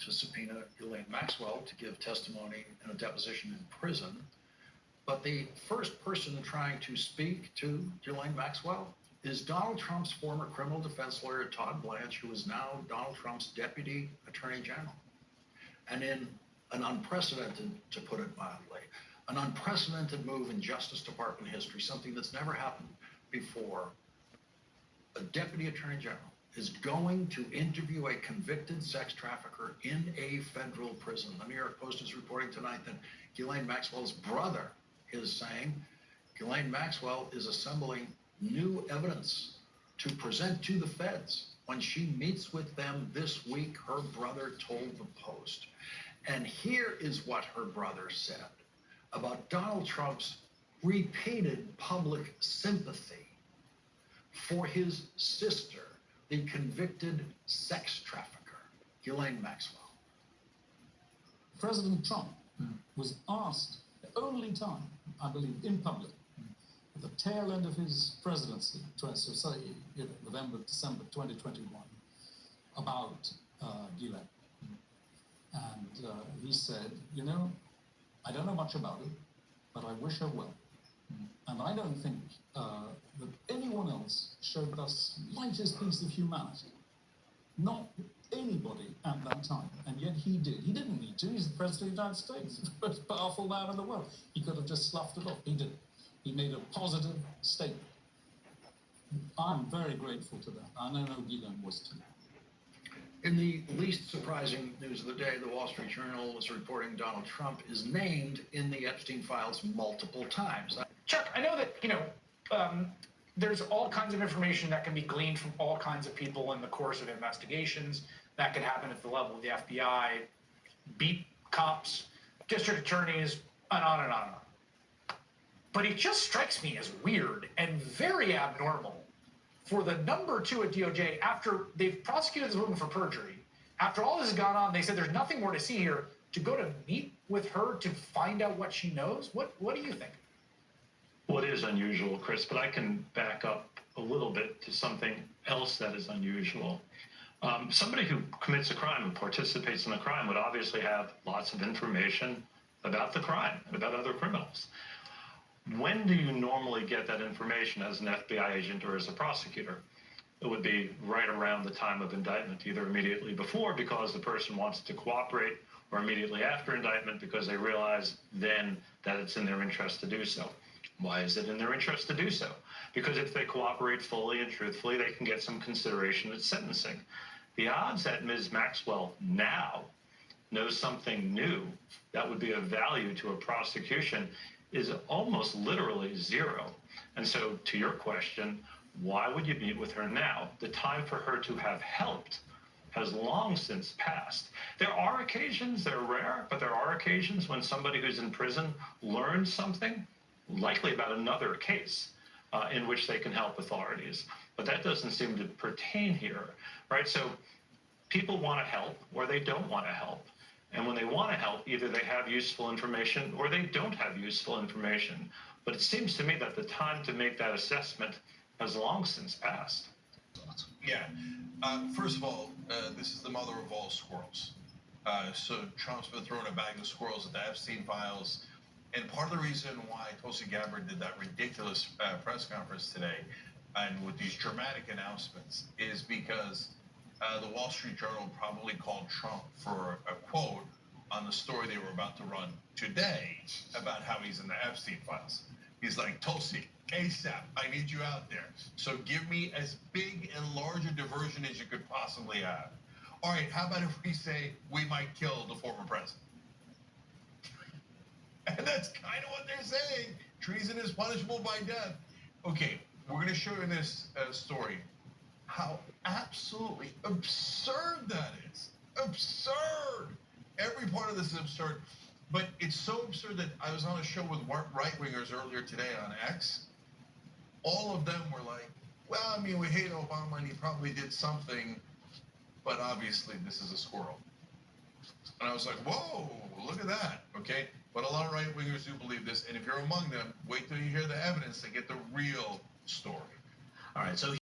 to subpoena Ghislaine Maxwell to give testimony in a deposition in prison. But the first person trying to speak to Ghislaine Maxwell is Donald Trump's former criminal defense lawyer, Todd Blanche, who is now Donald Trump's deputy attorney general. And in an unprecedented, to put it mildly, an unprecedented move in Justice Department history, something that's never happened before, a deputy attorney general is going to interview a convicted sex trafficker in a federal prison. The New York Post is reporting tonight that Ghislaine Maxwell's brother is saying Ghislaine Maxwell is assembling new evidence to present to the feds. When she meets with them this week, her brother told the Post. And here is what her brother said about Donald Trump's repeated public sympathy for his sister, the convicted sex trafficker, Ghislaine Maxwell. President Trump was asked the only time, I believe, in public, at the tail end of his presidency, November, December 2021, about Ghislaine. And he said, you know, I don't know much about it, but I wish her well. And I don't think that anyone else showed the slightest piece of humanity. Not anybody at that time. And yet he did. He didn't need to. He's the President of the United States, the most powerful man in the world. He could have just sloughed it off. He didn't. He made a positive statement. I'm very grateful to that. And I know Ghislaine was too. In the least surprising news of the day, the Wall Street Journal was reporting Donald Trump is named in the Epstein files multiple times. Chuck, I know that, there's all kinds of information that can be gleaned from all kinds of people in the course of investigations. That could happen at the level of the FBI, beat cops, district attorneys, and on and on and on. But it just strikes me as weird and very abnormal for the number two at DOJ, after they've prosecuted this woman for perjury, after all this has gone on, they said there's nothing more to see here, to go to meet with her to find out what she knows? What do you think? Well, it is unusual, Chris, but I can back up a little bit to something else that is unusual. Somebody who commits a crime and participates in a crime would obviously have lots of information about the crime and about other criminals. When do you normally get that information as an FBI agent or as a prosecutor? It would be right around the time of indictment, either immediately before because the person wants to cooperate, or immediately after indictment because they realize then that it's in their interest to do so. Why is it in their interest to do so? Because if they cooperate fully and truthfully, they can get some consideration at sentencing. The odds that Ms. Maxwell now knows something new that would be of value to a prosecution is almost literally zero. And so to your question, why would you meet with her now? The time for her to have helped has long since passed. There are occasions, they're rare, but there are occasions when somebody who's in prison learns something, likely about another case, in which they can help authorities. But that doesn't seem to pertain here, right? So people want to help or they don't want to help. And when they want to help, either they have useful information or they don't have useful information. But it seems to me that the time to make that assessment has long since passed. Yeah. First of all, this is the mother of all squirrels. So Trump's been throwing a bag of squirrels at the Epstein files. And part of the reason why Tulsi Gabbard did that ridiculous press conference today and with these dramatic announcements is because the Wall Street Journal probably called Trump for a quote on the story they were about to run today about how he's in the Epstein files. He's like, Tulsi, ASAP, I need you out there. So give me as big and large a diversion as you could possibly have. All right, how about if we say we might kill the former president? And that's kind of what they're saying. Treason is punishable by death. Okay, we're going to show you this story. How absolutely absurd that is. Absurd. Every part of this is absurd. But it's so absurd that I was on a show with right-wingers earlier today on X. All of them were like, well, I mean, we hate Obama and he probably did something, but obviously this is a squirrel. And I was like, whoa, look at that, okay? But a lot of right-wingers do believe this, and if you're among them, wait till you hear the evidence to get the real story. All right, so